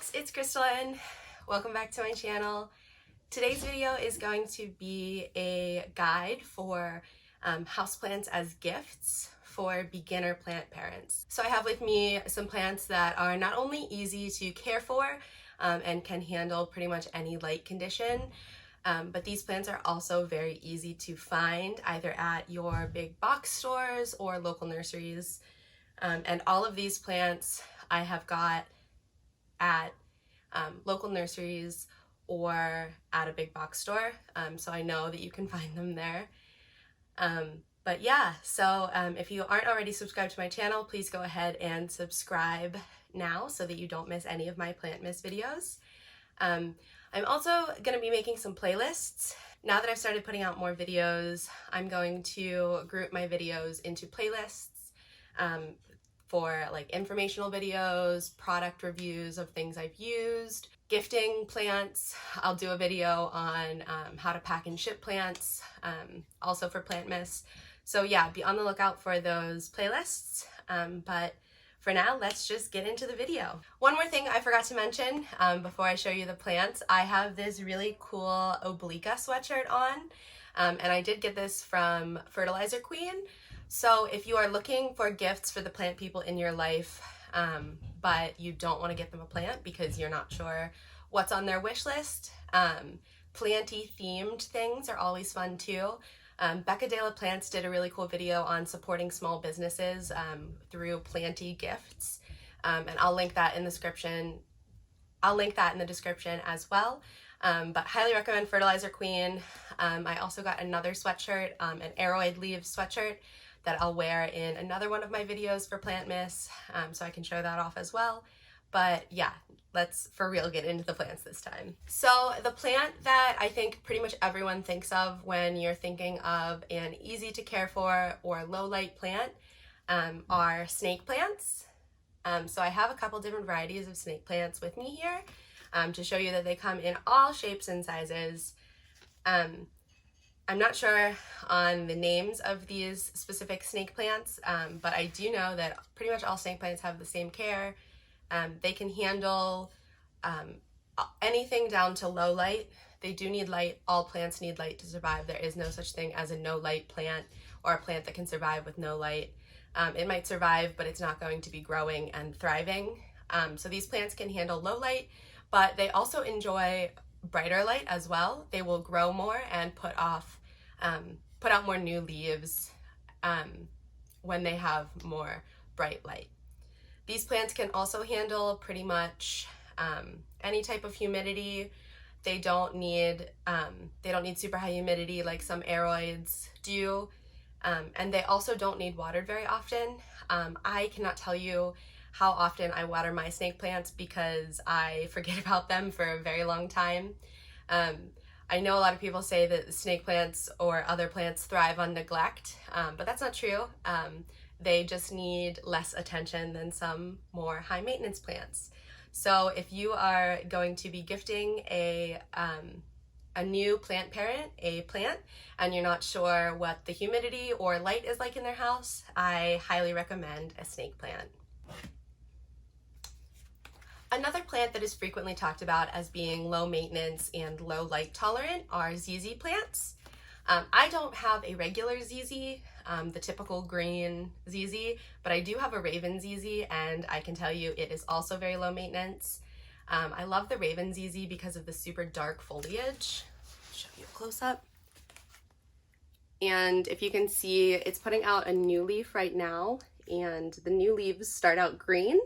folks, it's Crystalline. Welcome back to my channel. Today's video is going to be a guide for houseplants as gifts for beginner plant parents. So I have with me some plants that are not only easy to care for and can handle pretty much any light condition, but these plants are also very easy to find either at your big box stores or local nurseries. And all of these plants I have got at local nurseries or at a big box store, so I know that you can find them there. But yeah, so if you aren't already subscribed to my channel, please go ahead and subscribe now so that you don't miss any of my Plantmas videos. I'm also going to be making some playlists. Now that I've started putting out more videos, I'm going to group my videos into playlists for like informational videos, product reviews of things I've used, gifting plants. I'll do a video on how to pack and ship plants, also for Plantmas. So yeah, be on the lookout for those playlists. But for now, let's just get into the video. One more thing I forgot to mention before I show you the plants, I have this really cool Oblique sweatshirt on, and I did get this from Fertiliser Queen. So if you are looking for gifts for the plant people in your life, but you don't want to get them a plant because you're not sure what's on their wish list, planty themed things are always fun too. Becca de la Plants did a really cool video on supporting small businesses through planty gifts, and I'll link that in the description. I'll link that in the description as well. But highly recommend Fertiliser Queen. I also got another sweatshirt, an Aeroid leaves sweatshirt that I'll wear in another one of my videos for Plantmas, so I can show that off as well. But yeah, let's for real get into the plants this time. So the plant that I think pretty much everyone thinks of when you're thinking of an easy to care for or low light plant are snake plants. So I have a couple different varieties of snake plants with me here to show you that they come in all shapes and sizes. I'm not sure on the names of these specific snake plants, but I do know that pretty much all snake plants have the same care. They can handle anything down to low light. They do need light. All plants need light to survive. There is no such thing as a no light plant or a plant that can survive with no light. It might survive, but it's not going to be growing and thriving. So these plants can handle low light, but they also enjoy brighter light as well. They will grow more and put out more new leaves when they have more bright light. These plants can also handle pretty much any type of humidity. They don't need super high humidity like some Aeroids do, and they also don't need watered very often. I cannot tell you how often I water my snake plants because I forget about them for a very long time. I know a lot of people say that snake plants or other plants thrive on neglect, but that's not true. They just need less attention than some more high maintenance plants. So if you are going to be gifting a new plant parent a plant and you're not sure what the humidity or light is like in their house, I highly recommend a snake plant. Another plant that is frequently talked about as being low maintenance and low light tolerant are ZZ plants. I don't have a regular ZZ, the typical green ZZ, but I do have a Raven ZZ, and I can tell you it is also very low maintenance. I love the Raven ZZ because of the super dark foliage. I'll show you a close up. And if you can see, it's putting out a new leaf right now, and the new leaves start out green,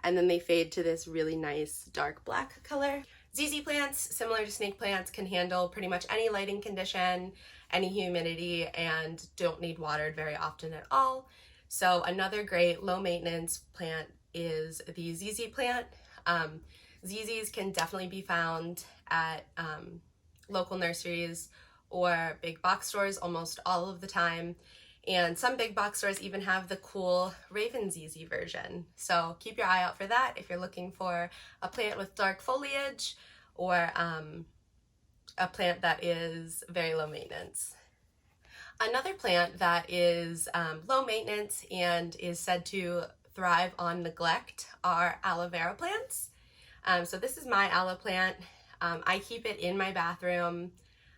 and then they fade to this really nice dark black color. ZZ plants, similar to snake plants, can handle pretty much any lighting condition, any humidity, and don't need watered very often at all. So another great low maintenance plant is the ZZ plant. ZZs can definitely be found at local nurseries or big box stores almost all of the time. And some big box stores even have the cool Raven ZZ version. So keep your eye out for that if you're looking for a plant with dark foliage or a plant that is very low maintenance. Another plant that is low maintenance and is said to thrive on neglect are aloe vera plants. So this is my aloe plant. I keep it in my bathroom.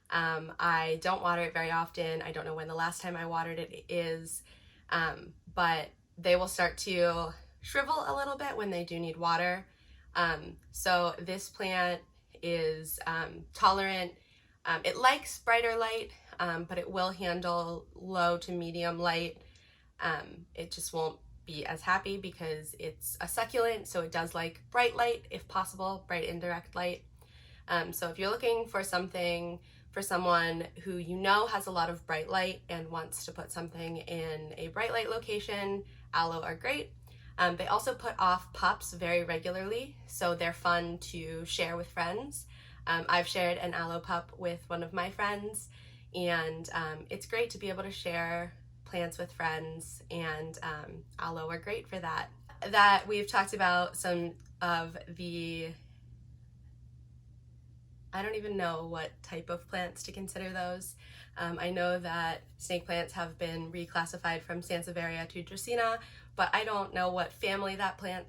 I don't water it very often. I don't know when the last time I watered it is, but they will start to shrivel a little bit when they do need water. So this plant is tolerant. It likes brighter light, but it will handle low to medium light. It just won't be as happy because it's a succulent, so it does like bright light if possible, bright indirect light. So if you're looking for something for someone who you know has a lot of bright light and wants to put something in a bright light location, aloe are great. They also put off pups very regularly, so they're fun to share with friends. I've shared an aloe pup with one of my friends, and it's great to be able to share plants with friends, and aloe are great for that. That we've talked about some of the, I don't even know what type of plants to consider those. I know that snake plants have been reclassified from Sansevieria to Dracaena, but I don't know what family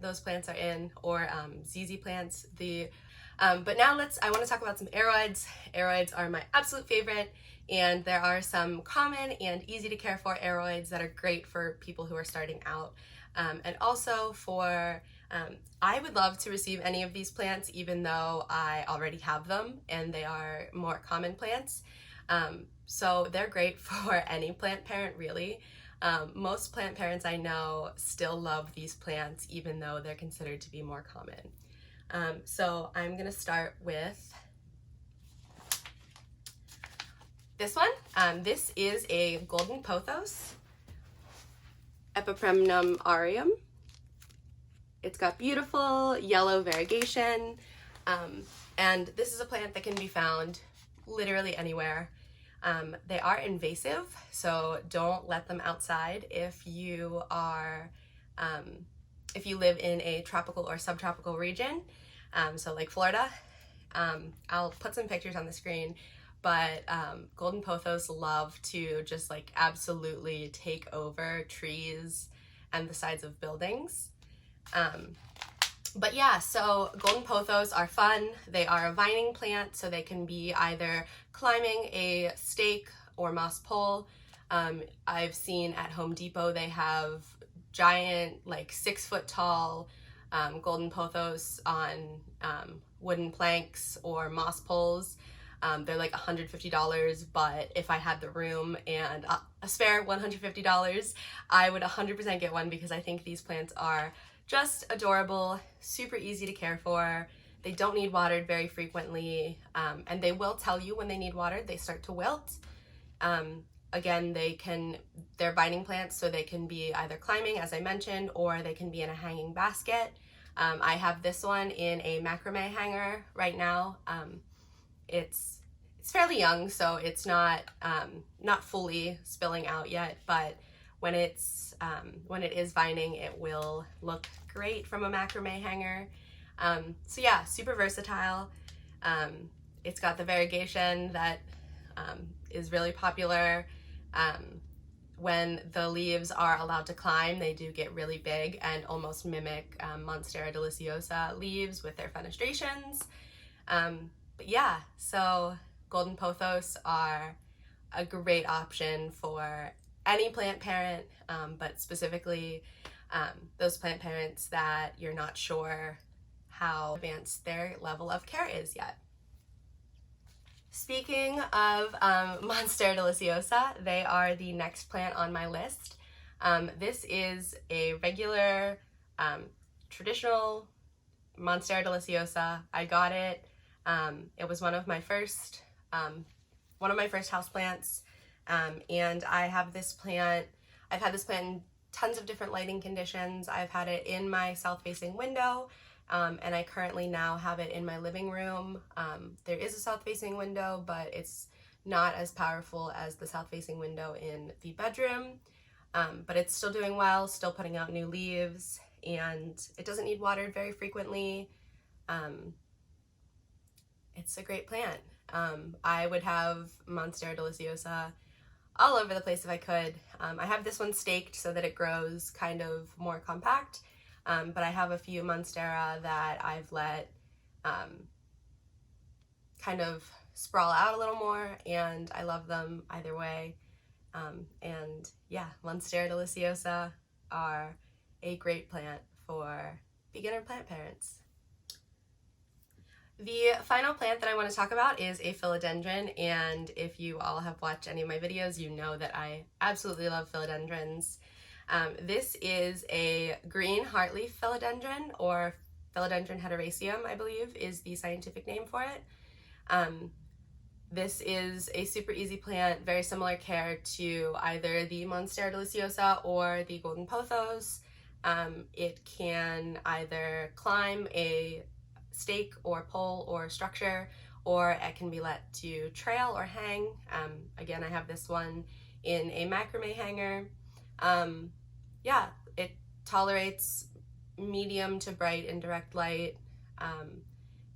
those plants are in, or ZZ plants. But now I want to talk about some Aeroids. Aeroids are my absolute favorite, and there are some common and easy to care for Aeroids that are great for people who are starting out. And also I would love to receive any of these plants, even though I already have them and they are more common plants. So they're great for any plant parent, really. Most plant parents I know still love these plants, even though they're considered to be more common. So I'm gonna start with this one. This is a golden pothos, Epipremnum aureum. It's got beautiful yellow variegation, and this is a plant that can be found literally anywhere. They are invasive, so don't let them outside if you live in a tropical or subtropical region, so like Florida. I'll put some pictures on the screen, but golden pothos love to just like absolutely take over trees and the sides of buildings. But yeah, so golden pothos are fun. They are a vining plant, so they can be either climbing a stake or moss pole. I've seen at Home Depot they have giant, like 6-foot tall golden pothos on wooden planks or moss poles. They're like $150, but if I had the room and a spare $150, I would 100% get one, because I think these plants are just adorable, super easy to care for. They don't need watered very frequently, and they will tell you when they need watered. They start to wilt. Again, they're vining plants, so they can be either climbing, as I mentioned, or they can be in a hanging basket. I have this one in a macrame hanger right now. It's fairly young, so it's not fully spilling out yet, but when it is vining, it will look great from a macrame hanger. So yeah, super versatile. It's got the variegation that is really popular. When the leaves are allowed to climb, they do get really big and almost mimic Monstera deliciosa leaves with their fenestrations. But yeah, so golden pothos are a great option for any plant parent, but specifically those plant parents that you're not sure how advanced their level of care is yet. Speaking of Monstera deliciosa, they are the next plant on my list. This is a regular, traditional Monstera deliciosa. I got it. It was one of my first houseplants, and I have this plant. I've had this plant in tons of different lighting conditions. I've had it in my south-facing window, and I currently now have it in my living room. There is a south-facing window, but it's not as powerful as the south-facing window in the bedroom, but it's still doing well, still putting out new leaves, and it doesn't need watered very frequently. It's a great plant. I would have Monstera deliciosa all over the place if I could. I have this one staked so that it grows kind of more compact, but I have a few Monstera that I've let kind of sprawl out a little more, and I love them either way. And yeah, Monstera deliciosa are a great plant for beginner plant parents. The final plant that I want to talk about is a philodendron, and if you all have watched any of my videos, you know that I absolutely love philodendrons. This is a green heartleaf philodendron, or Philodendron hederaceum, I believe, is the scientific name for it. This is a super easy plant, very similar care to either the Monstera deliciosa or the golden pothos. It can either climb a stake or pole or structure, or it can be let to trail or hang. Again, I have this one in a macrame hanger. Yeah, it tolerates medium to bright indirect light,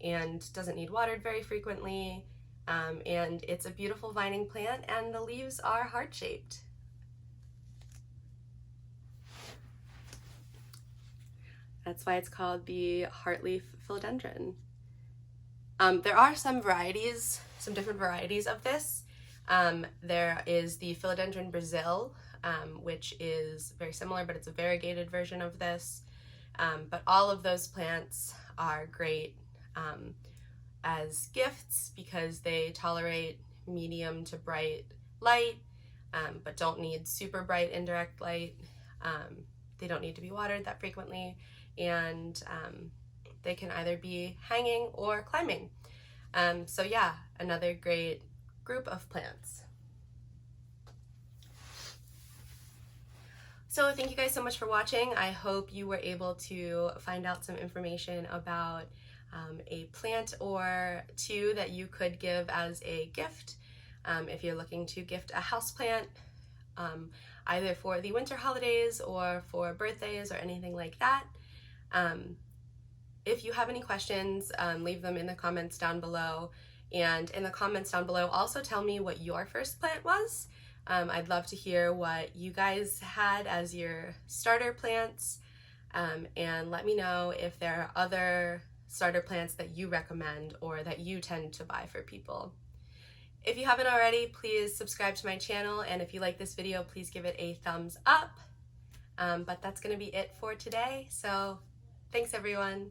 and doesn't need watered very frequently, and it's a beautiful vining plant, and the leaves are heart-shaped. That's why it's called the heartleaf philodendron. There are some varieties, some different varieties of this. There is the Philodendron Brazil, which is very similar, but it's a variegated version of this. But all of those plants are great as gifts because they tolerate medium to bright light, but don't need super bright indirect light. They don't need to be watered that frequently, and they can either be hanging or climbing. So yeah, another great group of plants. So thank you guys so much for watching. I hope you were able to find out some information about a plant or two that you could give as a gift if you're looking to gift a houseplant, either for the winter holidays or for birthdays or anything like that. If you have any questions, leave them in the comments down below. And in the comments down below, also tell me what your first plant was. I'd love to hear what you guys had as your starter plants, and let me know if there are other starter plants that you recommend or that you tend to buy for people. If you haven't already, please subscribe to my channel, and if you like this video, please give it a thumbs up. But that's going to be it for today, so thanks everyone.